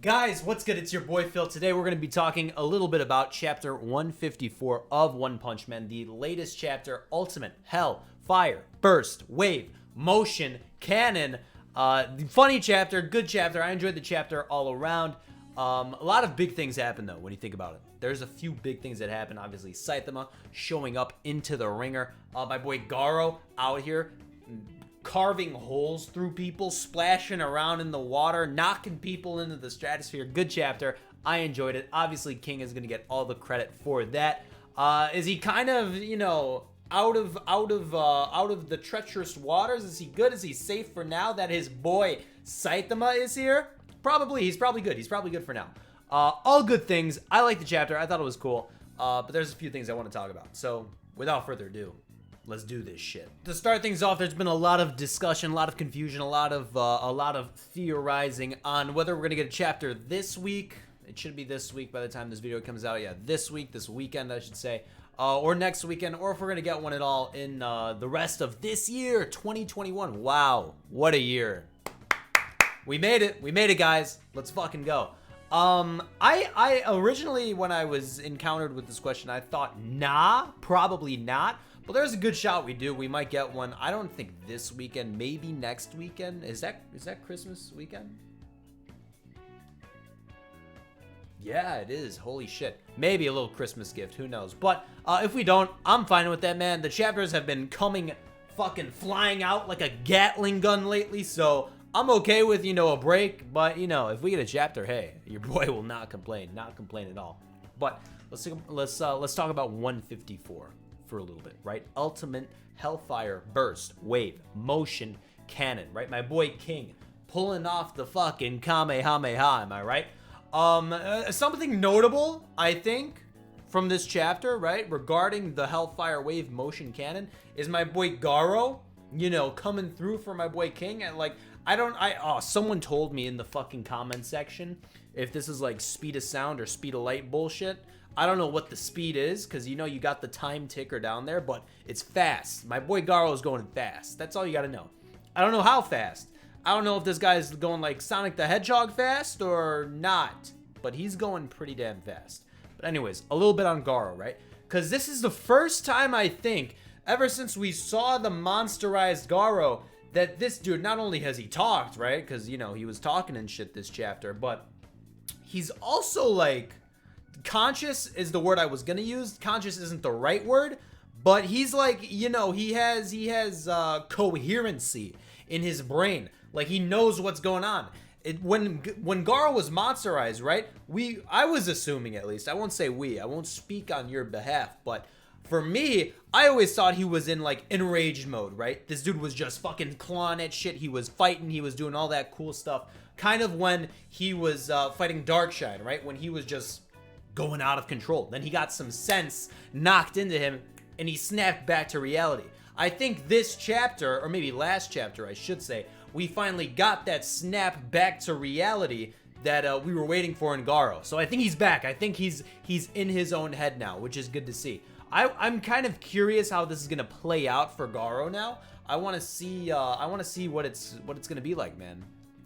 Guys, what's good? It's your boy Phil. Today we're going to be talking a little bit about chapter 154 of One Punch Man, the latest chapter, Ultimate Hell, Fire, Burst, Wave, Motion, Cannon. The funny chapter, good chapter. I enjoyed the chapter all around. A lot of big things happen though when you think about it. There's a few big things that happen. Obviously, Saitama showing up into the ringer. My boy Garou out here carving holes through people, splashing around in the water, knocking people into the stratosphere. Good chapter. I enjoyed it. Obviously, King is going to get all the credit for that. Is he kind of, out of the treacherous waters? Is he good? Is he safe for now that his boy Saitama is here? Probably. He's probably good. He's probably good for now. All good things. I like the chapter. I thought it was cool. But there's a few things I want to talk about. So, without further ado, let's do this shit. To start things off, there's been a lot of discussion, a lot of confusion, a lot of theorizing on whether we're gonna get a chapter this week. It should be this week by the time this video comes out. Yeah, this weekend, I should say, or next weekend, or if we're gonna get one at all in the rest of this year, 2021. Wow, what a year! We made it, guys. Let's fucking go. I originally, when I was encountered with this question, I thought, nah, probably not. But there's a good shot we do. We might get one. I don't think this weekend. Maybe next weekend. Is that Christmas weekend? Yeah, it is. Holy shit. Maybe a little Christmas gift. Who knows? But if we don't, I'm fine with that, man. The chapters have been coming fucking flying out like a Gatling gun lately. So I'm okay with, a break. But, if we get a chapter, hey, your boy will not complain. Not complain at all. But let's talk about 154. For a little bit, right? Ultimate Hellfire, Burst, Wave, Motion, Cannon, right? My boy King pulling off the fucking Kamehameha, am I right? Something notable, I think, from this chapter, right? Regarding the Hellfire, Wave, Motion, Cannon is my boy Garou, coming through for my boy King. And someone told me in the fucking comment section if this is like speed of sound or speed of light bullshit. I don't know what the speed is, because you got the time ticker down there, but it's fast. My boy Garou is going fast. That's all you got to know. I don't know how fast. I don't know if this guy's going like Sonic the Hedgehog fast or not, but he's going pretty damn fast. But anyways, a little bit on Garou, right? Because this is the first time, I think, ever since we saw the monsterized Garou, that this dude, not only has he talked, right? Because, he was talking and shit this chapter, but he's also like... conscious is the word I was gonna use. Conscious isn't the right word, but he's like, he has coherency in his brain. Like, he knows what's going on. When Garou was monsterized, right? I was assuming, at least. I won't say we. I won't speak on your behalf, but for me, I always thought he was in like enraged mode, right? This dude was just fucking clawing at shit. He was fighting. He was doing all that cool stuff. Kind of when he was fighting Darkshine, right? When he was just going out of control. Then he got some sense knocked into him and he snapped back to reality. I think this chapter, or maybe last chapter I should say, we finally got that snap back to reality that we were waiting for in Garou. So I think he's back. I think he's in his own head now, which is good to see. I'm kind of curious how this is gonna play out for Garou now. I want to see what it's gonna be like, man.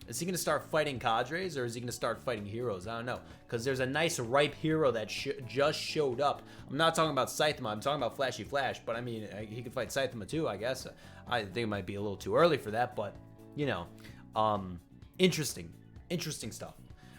Is he going to start fighting cadres, or is he going to start fighting heroes? I don't know. Because there's a nice ripe hero that just showed up. I'm not talking about Saitama. I'm talking about Flashy Flash. But, I mean, he could fight Saitama too, I guess. I think it might be a little too early for that. But, interesting stuff.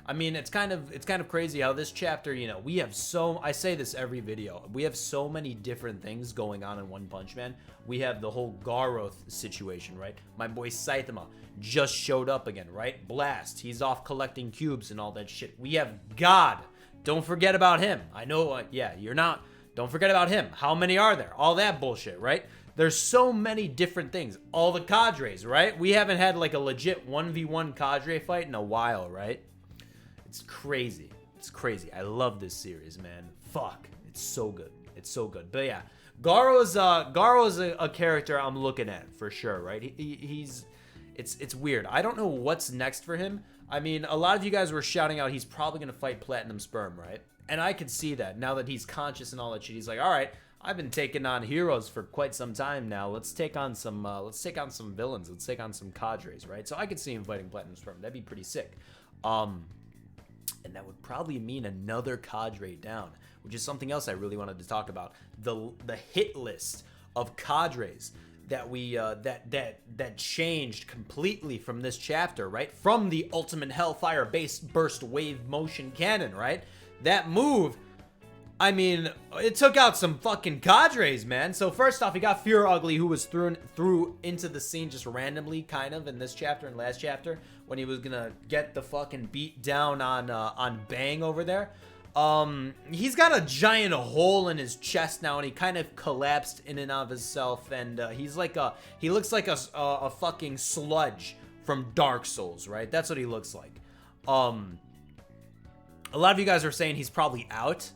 I mean, it's kind of crazy how this chapter, we have I say this every video. We have so many different things going on in One Punch Man. We have the whole Garou situation, right? My boy Saitama just showed up again, right? Blast. He's off collecting cubes and all that shit. We have God. Don't forget about him. I know, yeah, you're not. Don't forget about him. How many are there? All that bullshit, right? There's so many different things. All the cadres, right? We haven't had like a legit 1v1 cadre fight in a while, right? It's crazy. It's crazy. I love this series, man. Fuck. It's so good. It's so good. But yeah, Garou is a character I'm looking at for sure, right? It's weird. I don't know what's next for him. I mean, a lot of you guys were shouting out he's probably going to fight Platinum Sperm, right? And I could see that now that he's conscious and all that shit. He's like, all right, I've been taking on heroes for quite some time now. Let's take on some villains. Let's take on some cadres, right? So I could see him fighting Platinum Sperm. That'd be pretty sick. And that would probably mean another cadre down, which is something else I really wanted to talk about. The hit list of cadres that we that changed completely from this chapter, right? From the Ultimate Hellfire Burst Wave Motion Cannon, right? That move, I mean, it took out some fucking cadres, man. So first off, you got Fear Ugly, who was through into the scene just randomly, kind of, in this chapter and last chapter, when he was gonna get the fucking beat down on Bang over there. He's got a giant hole in his chest now, and he kind of collapsed in and of himself, and he looks like a fucking sludge from Dark Souls, right? That's what he looks like. A lot of you guys are saying he's probably out.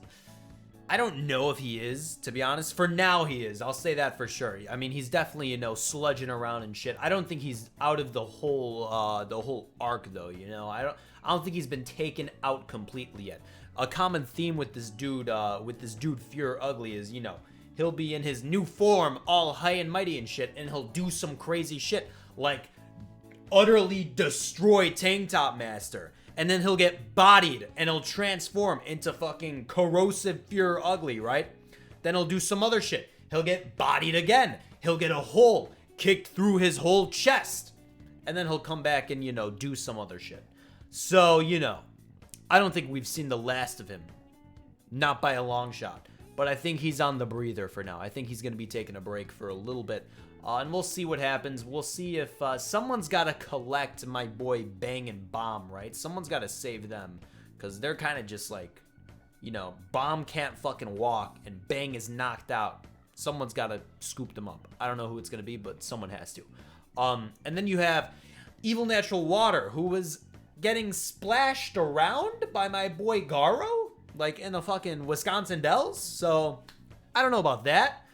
I don't know if he is, to be honest. For now, he is. I'll say that for sure. I mean, he's definitely, you know, sludging around and shit. I don't think he's out of the whole arc, though. You know, I don't think he's been taken out completely yet. A common theme with this dude, Fear Ugly, is, you know, he'll be in his new form, all high and mighty and shit, and he'll do some crazy shit like utterly destroy Tank Top Master. And then he'll get bodied, and he'll transform into fucking corrosive Fear Ugly, right? Then he'll do some other shit. He'll get bodied again. He'll get a hole kicked through his whole chest. And then he'll come back and, you know, do some other shit. So, you know, I don't think we've seen the last of him. Not by a long shot. But I think he's on the breather for now. I think he's going to be taking a break for a little bit. And we'll see what happens. We'll see if someone's got to collect my boy Bang and Bomb, right? Someone's got to save them. Because they're kind of just like, you know, Bomb can't fucking walk and Bang is knocked out. Someone's got to scoop them up. I don't know who it's going to be, but someone has to. And then you have Evil Natural Water, who was getting splashed around by my boy Garou, like in the fucking Wisconsin Dells. So, I don't know about that.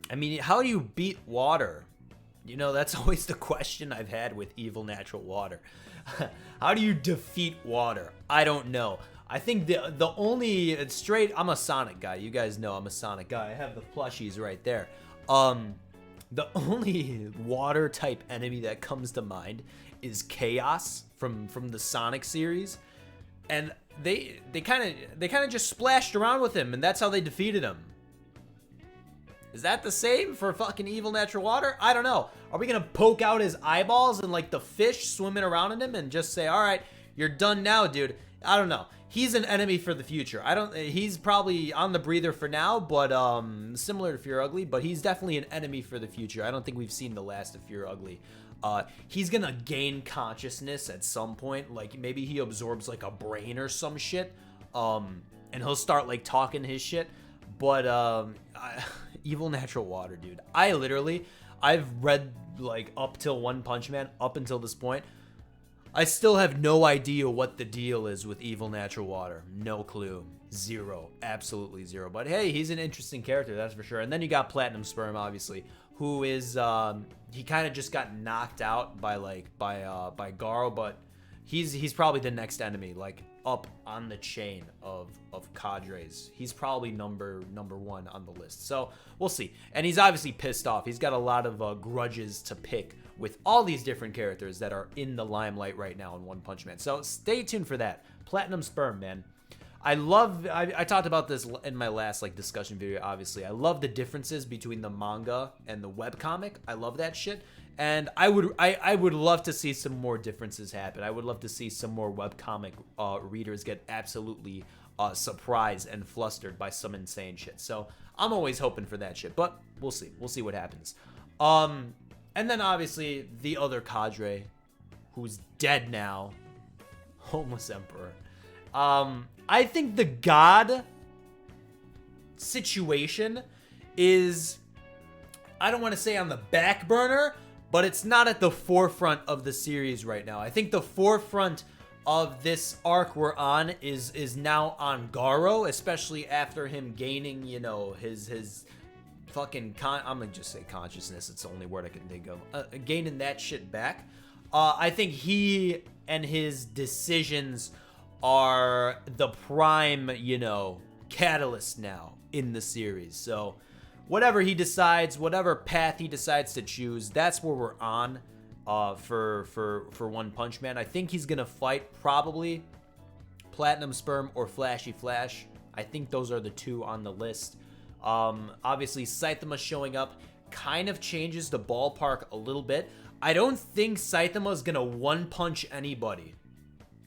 I mean, how do you beat water? You know, that's always the question I've had with Evil Natural Water. How do you defeat water? I don't know. I think the only straight, I'm a Sonic guy. You guys know I'm a Sonic guy. I have the plushies right there. The only water type enemy that comes to mind is Chaos from the Sonic series. And they kind of just splashed around with him, and that's how they defeated him. Is that the same for fucking Evil Natural Water? I don't know. Are we gonna poke out his eyeballs and like the fish swimming around in him and just say, all right, you're done now, dude? I don't know. He's an enemy for the future. He's probably on the breather for now, but similar to Fear Ugly, but he's definitely an enemy for the future. I don't think we've seen the last of Fear Ugly. He's gonna gain consciousness at some point. Like maybe he absorbs like a brain or some shit. And he'll start like talking his shit. But Evil Natural Water, dude. I've read like up till One Punch Man, up until this point. I still have no idea what the deal is with Evil Natural Water. No clue. Zero. Absolutely zero. But hey, he's an interesting character, that's for sure. And then you got Platinum Sperm, obviously, who is he kind of just got knocked out by Garou, but he's probably the next enemy, like up on the chain of cadres. He's probably number one on the list. So we'll see. And he's obviously pissed off. He's got a lot of grudges to pick with all these different characters that are in the limelight right now in One Punch Man. So stay tuned for that. Platinum Sperm, man. I talked about this in my last like discussion video, obviously. I love the differences between the manga and the webcomic. I love that shit. And I would love to see some more differences happen. I would love to see some more webcomic readers get absolutely surprised and flustered by some insane shit. So I'm always hoping for that shit. But we'll see. We'll see what happens. And then obviously the other cadre, who's dead now, Homeless Emperor. I think the God situation is, I don't want to say on the back burner, but it's not at the forefront of the series right now. I think the forefront of this arc we're on is now on Garou, especially after him gaining, you know, his fucking I'm gonna just say consciousness. It's the only word I can think of. Gaining that shit back. I think he and his decisions are the prime, you know, catalyst now in the series. So whatever he decides, whatever path he decides to choose, that's where we're on. for One Punch Man. I think he's gonna fight probably Platinum Sperm or Flashy Flash. I think those are the two on the list. Obviously, Saitama showing up kind of changes the ballpark a little bit. I don't think Saitama is gonna one punch anybody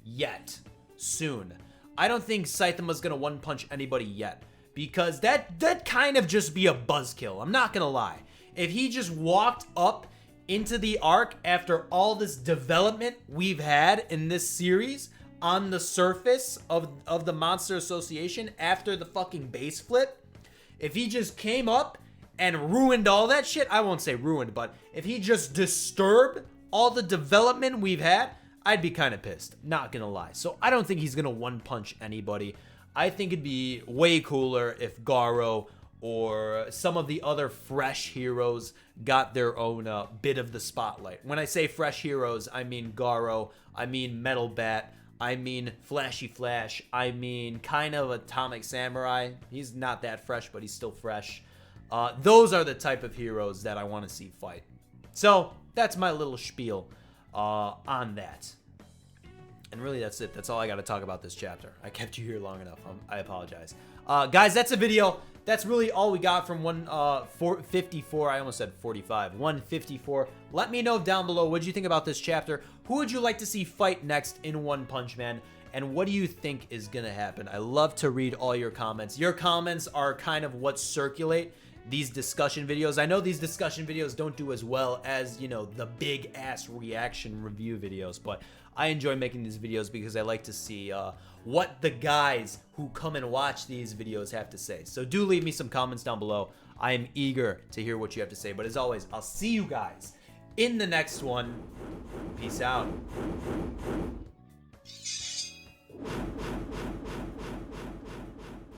yet. Soon. I don't think Saitama's gonna one punch anybody yet, because that kind of just be a buzzkill. I'm not gonna lie. If he just walked up into the arc after all this development we've had in this series on the surface of the Monster Association after the fucking base flip, if he just came up and ruined all that shit, I won't say ruined, but if he just disturbed all the development we've had, I'd be kind of pissed, not gonna lie. So I don't think he's gonna one punch anybody. I think it'd be way cooler if Garou or some of the other fresh heroes got their own bit of the spotlight. When I say fresh heroes, I mean Garou, I mean Metal Bat, I mean Flashy Flash, I mean kind of Atomic Samurai. He's not that fresh, but he's still fresh. Those are the type of heroes that I want to see fight. So that's my little spiel on that. And really, that's it. That's all I got to talk about this chapter. I kept you here long enough. I apologize. Guys, that's a video. That's really all we got from 154. I almost said 45. 154. Let me know down below what you think about this chapter. Who would you like to see fight next in One Punch Man? And what do you think is going to happen? I love to read all your comments. Your comments are kind of what circulate these discussion videos. I know these discussion videos don't do as well as, you know, the big ass reaction review videos, but I enjoy making these videos because I like to see what the guys who come and watch these videos have to say. So do leave me some comments down below. I am eager to hear what you have to say. But as always, I'll see you guys in the next one. Peace out.